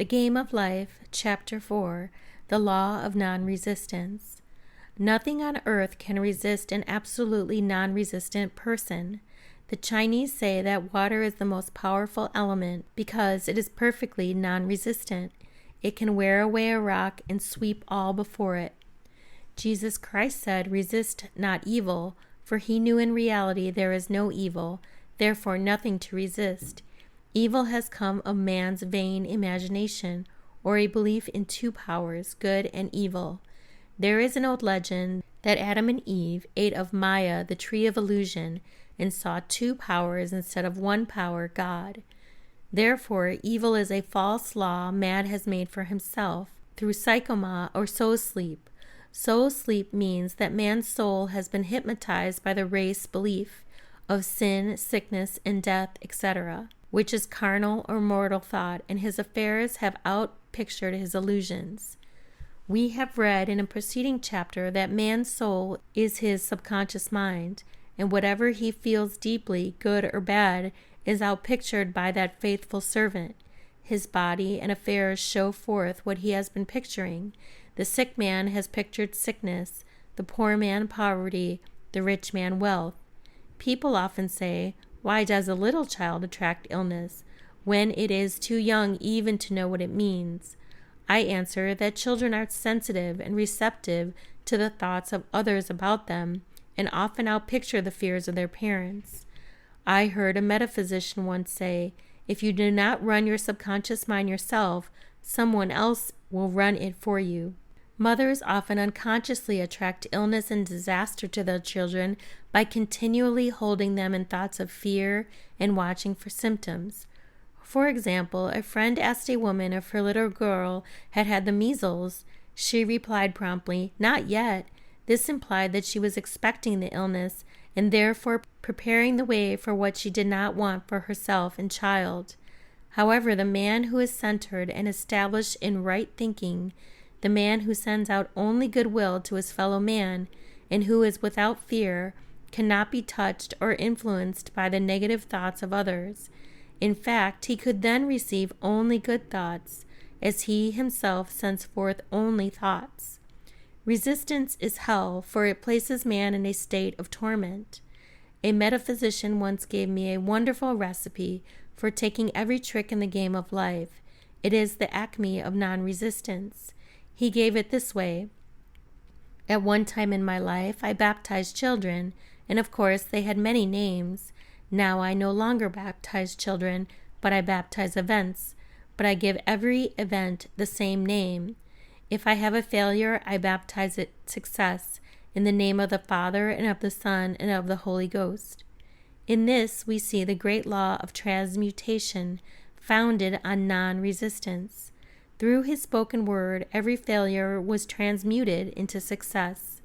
The Game of Life, Chapter 4, The Law of Non-Resistance. Nothing on earth can resist an absolutely non-resistant person. The Chinese say that water is the most powerful element because it is perfectly non-resistant. It can wear away a rock and sweep all before it. Jesus Christ said, "Resist not evil," for he knew in reality there is no evil, therefore nothing to resist. Evil has come of man's vain imagination, or a belief in two powers, good and evil. There is an old legend that Adam and Eve ate of Maya, the tree of illusion, and saw two powers instead of one power, God. Therefore, evil is a false law man has made for himself through psychoma or soul sleep. Soul sleep means that man's soul has been hypnotized by the race belief of sin, sickness, and death, etc., which is carnal or mortal thought, and his affairs have outpictured his illusions. We have read in a preceding chapter that man's soul is his subconscious mind, and whatever he feels deeply, good or bad, is outpictured by that faithful servant. His body and affairs show forth what he has been picturing. The sick man has pictured sickness, the poor man poverty, the rich man wealth. People often say, "Why does a little child attract illness, when it is too young even to know what it means?" I answer that children are sensitive and receptive to the thoughts of others about them, and often outpicture the fears of their parents. I heard a metaphysician once say, "If you do not run your subconscious mind yourself, someone else will run it for you." Mothers often unconsciously attract illness and disaster to their children by continually holding them in thoughts of fear and watching for symptoms. For example, a friend asked a woman if her little girl had had the measles. She replied promptly, "Not yet." This implied that she was expecting the illness and therefore preparing the way for what she did not want for herself and child. However, the man who is centered and established in right thinking, the man who sends out only goodwill to his fellow man, and who is without fear, cannot be touched or influenced by the negative thoughts of others. In fact, he could then receive only good thoughts, as he himself sends forth only thoughts. Resistance is hell, for it places man in a state of torment. A metaphysician once gave me a wonderful recipe for taking every trick in the game of life. It is the acme of non-resistance. He gave it this way. At one time in my life, I baptized children, and of course they had many names. Now I no longer baptize children, but I baptize events. But I give every event the same name. If I have a failure, I baptize it success, in the name of the Father and of the Son and of the Holy Ghost. In this we see the great law of transmutation, founded on non-resistance. Through his spoken word, every failure was transmuted into success.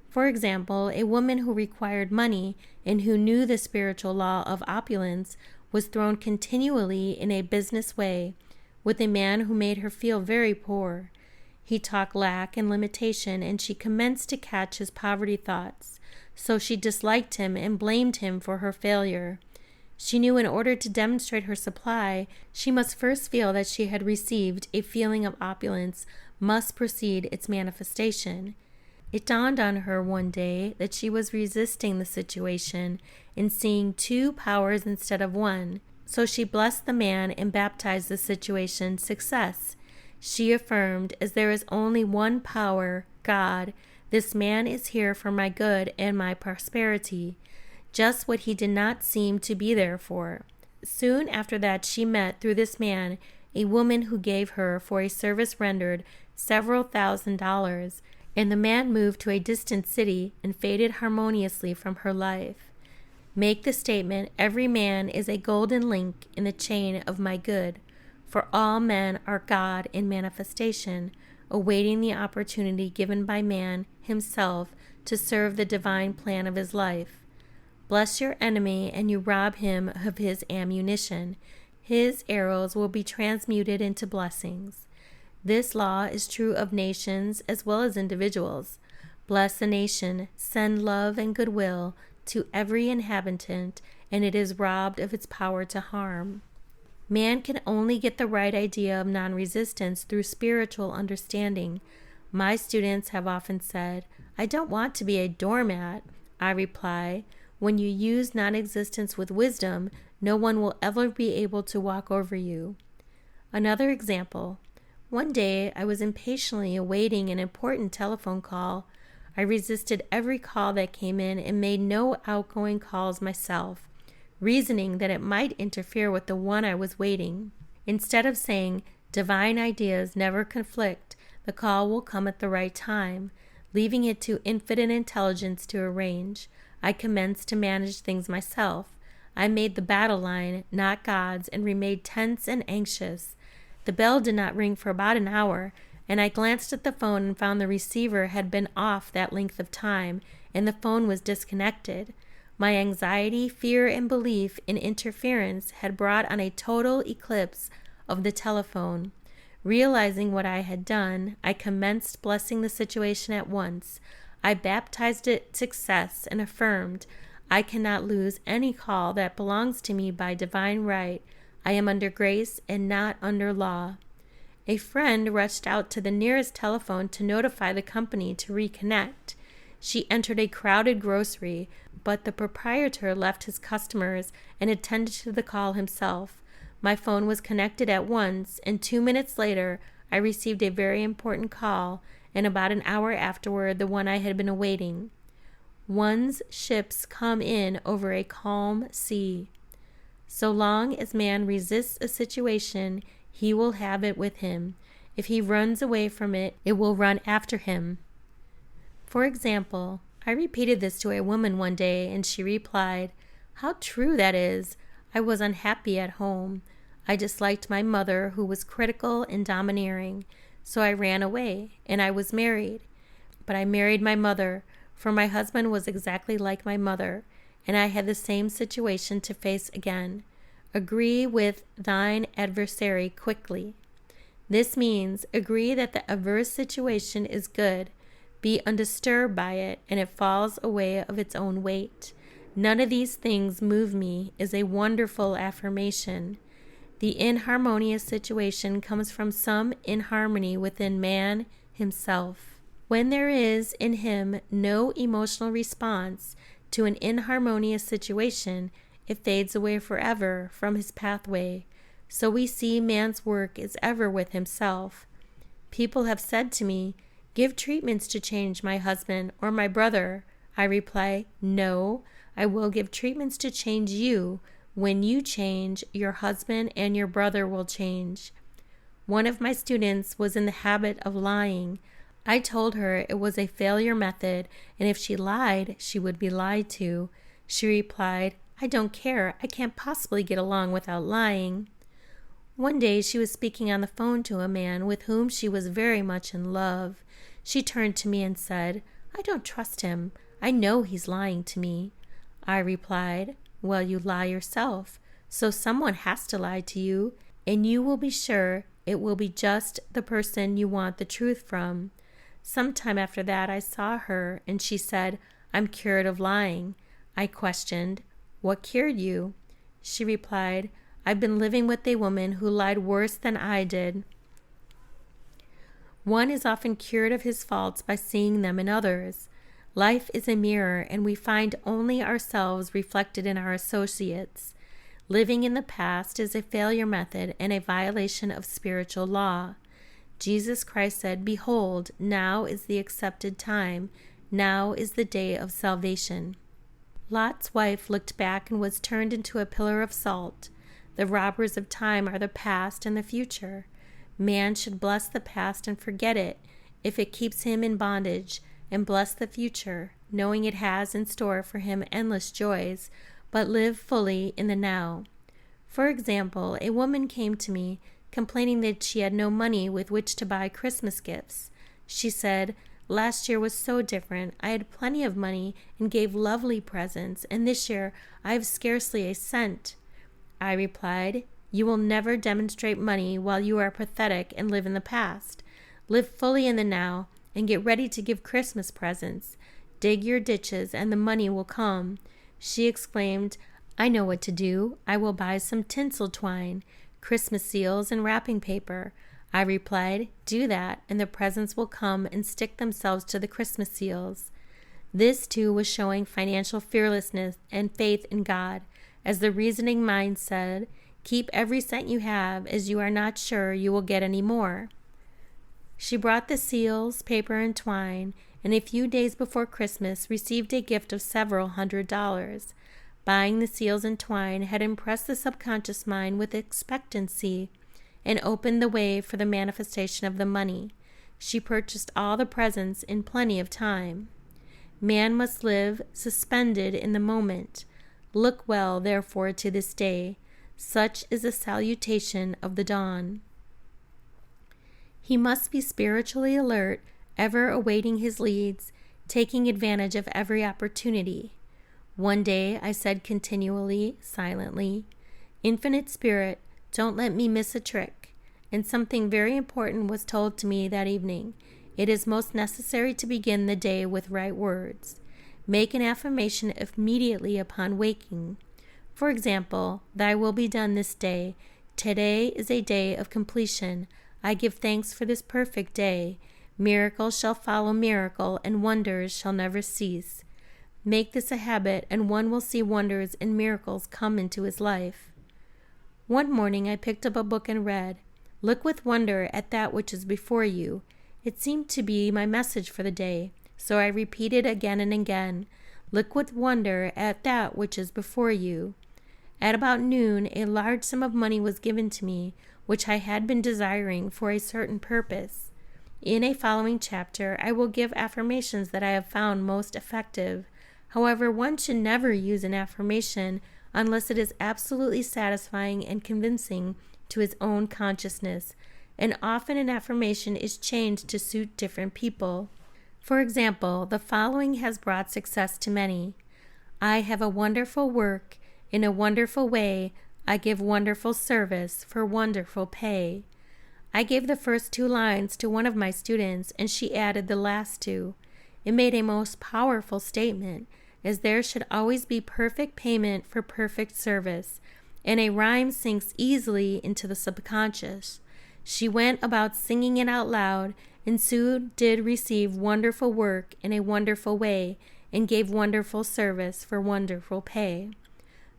For example, a woman who required money and who knew the spiritual law of opulence was thrown continually in a business way with a man who made her feel very poor. He talked lack and limitation, and she commenced to catch his poverty thoughts, so she disliked him and blamed him for her failure. She knew in order to demonstrate her supply, she must first feel that she had received a feeling of opulence must precede its manifestation. It dawned on her one day that she was resisting the situation and seeing two powers instead of one, so she blessed the man and baptized the situation success. She affirmed, "As there is only one power, God, this man is here for my good and my prosperity," just what he did not seem to be there for. Soon after that she met, through this man, a woman who gave her, for a service rendered, several $1,000s, and the man moved to a distant city and faded harmoniously from her life. Make the statement, "Every man is a golden link in the chain of my good," for all men are God in manifestation, awaiting the opportunity given by man himself to serve the divine plan of his life. Bless your enemy, and you rob him of his ammunition. His arrows will be transmuted into blessings. This law is true of nations as well as individuals. Bless a nation, send love and goodwill to every inhabitant, and it is robbed of its power to harm. Man can only get the right idea of non-resistance through spiritual understanding. My students have often said, "I don't want to be a doormat." I reply, when you use non-existence with wisdom, no one will ever be able to walk over you. Another example. One day, I was impatiently awaiting an important telephone call. I resisted every call that came in and made no outgoing calls myself, reasoning that it might interfere with the one I was waiting. Instead of saying, "Divine ideas never conflict, the call will come at the right time," leaving it to infinite intelligence to arrange, I commenced to manage things myself. I made the battle line, not God's, and remained tense and anxious. The bell did not ring for about an hour, and I glanced at the phone and found the receiver had been off that length of time, and the phone was disconnected. My anxiety, fear, and belief in interference had brought on a total eclipse of the telephone. Realizing what I had done, I commenced blessing the situation at once. I baptized it success and affirmed, "I cannot lose any call that belongs to me by divine right. I am under grace and not under law." A friend rushed out to the nearest telephone to notify the company to reconnect. She entered a crowded grocery, but the proprietor left his customers and attended to the call himself. My phone was connected at once, and 2 minutes later, I received a very important call, and about an hour afterward, the one I had been awaiting. One's ships come in over a calm sea. So long as man resists a situation, he will have it with him. If he runs away from it, it will run after him. For example, I repeated this to a woman one day, and she replied, "How true that is. I was unhappy at home. I disliked my mother, who was critical and domineering, so I ran away, and I was married. But I married my mother, for my husband was exactly like my mother, and I had the same situation to face again. Agree with thine adversary quickly." This means agree that the adverse situation is good. Be undisturbed by it, and it falls away of its own weight. "None of these things move me" is a wonderful affirmation. The inharmonious situation comes from some inharmony within man himself. When there is in him no emotional response to an inharmonious situation, it fades away forever from his pathway. So we see man's work is ever with himself. People have said to me, "Give treatments to change my husband or my brother." I reply, "No, I will give treatments to change you. When you change, your husband and your brother will change." One of my students was in the habit of lying. I told her it was a failure method, and if she lied, she would be lied to. She replied, "I don't care. I can't possibly get along without lying." One day she was speaking on the phone to a man with whom she was very much in love. She turned to me and said, "I don't trust him. I know he's lying to me." I replied, "Well, you lie yourself, so someone has to lie to you, and you will be sure it will be just the person you want the truth from." Sometime after that I saw her, and she said, "I'm cured of lying." I questioned, "What cured you?" She replied, "I've been living with a woman who lied worse than I did." One is often cured of his faults by seeing them in others. Life is a mirror, and we find only ourselves reflected in our associates. Living in the past is a failure method and a violation of spiritual law. Jesus Christ said, "Behold, now is the accepted time. Now is the day of salvation." Lot's wife looked back and was turned into a pillar of salt. The robbers of time are the past and the future. Man should bless the past and forget it if it keeps him in bondage, and bless the future, knowing it has in store for him endless joys, but live fully in the now. For example, a woman came to me complaining that she had no money with which to buy Christmas gifts. She said, "Last year was so different. I had plenty of money and gave lovely presents, and this year I have scarcely a cent." I replied, "You will never demonstrate money while you are pathetic and live in the past. Live fully in the now and get ready to give Christmas presents. Dig your ditches and the money will come." She exclaimed, "I know what to do. I will buy some tinsel twine. Christmas seals and wrapping paper. I replied, do that, and the presents will come and stick themselves to the Christmas seals. This, too, was showing financial fearlessness and faith in God, as the reasoning mind said, keep every cent you have, as you are not sure you will get any more. She brought the seals, paper, and twine, and a few days before Christmas received a gift of several $100s. Buying the seals and twine had impressed the subconscious mind with expectancy and opened the way for the manifestation of the money. She purchased all the presents in plenty of time. Man must live suspended in the moment. Look well, therefore, to this day. Such is the salutation of the dawn. He must be spiritually alert, ever awaiting his leads, taking advantage of every opportunity. One day I said continually, silently, Infinite Spirit, don't let me miss a trick. And something very important was told to me that evening. It is most necessary to begin the day with right words. Make an affirmation immediately upon waking. For example, thy will be done this day. Today is a day of completion. I give thanks for this perfect day. Miracle shall follow miracle, and wonders shall never cease. Make this a habit, and one will see wonders and miracles come into his life. One morning I picked up a book and read, Look with wonder at that which is before you. It seemed to be my message for the day, so I repeated again and again, Look with wonder at that which is before you. At about noon, a large sum of money was given to me, which I had been desiring for a certain purpose. In a following chapter, I will give affirmations that I have found most effective. However, one should never use an affirmation unless it is absolutely satisfying and convincing to his own consciousness, and often an affirmation is changed to suit different people. For example, the following has brought success to many. I have a wonderful work. In a wonderful way, I give wonderful service for wonderful pay. I gave the first 2 lines to one of my students, and she added the last 2. It made a most powerful statement, as there should always be perfect payment for perfect service, and a rhyme sinks easily into the subconscious. She went about singing it out loud, and soon did receive wonderful work in a wonderful way, and gave wonderful service for wonderful pay.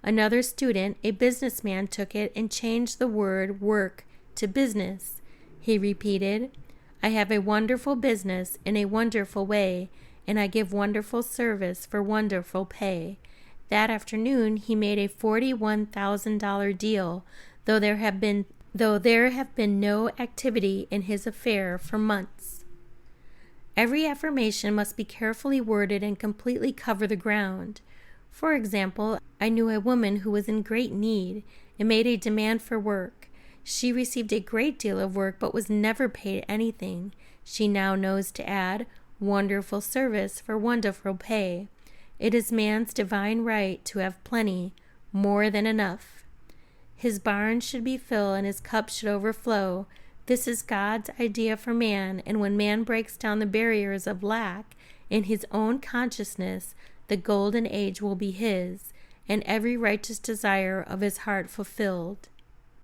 Another student, a businessman, took it and changed the word work to business. He repeated, I have a wonderful business in a wonderful way, and I give wonderful service for wonderful pay. That afternoon he made a $41,000 deal, though there have been no activity in his affair for months. Every affirmation must be carefully worded and completely cover the ground. For example, I knew a woman who was in great need and made a demand for work. She received a great deal of work but was never paid anything. She now knows to add wonderful service for wonderful pay. It is man's divine right to have plenty, more than enough. His barn should be full and his cup should overflow. This is God's idea for man, and when man breaks down the barriers of lack in his own consciousness, the golden age will be his, and every righteous desire of his heart fulfilled.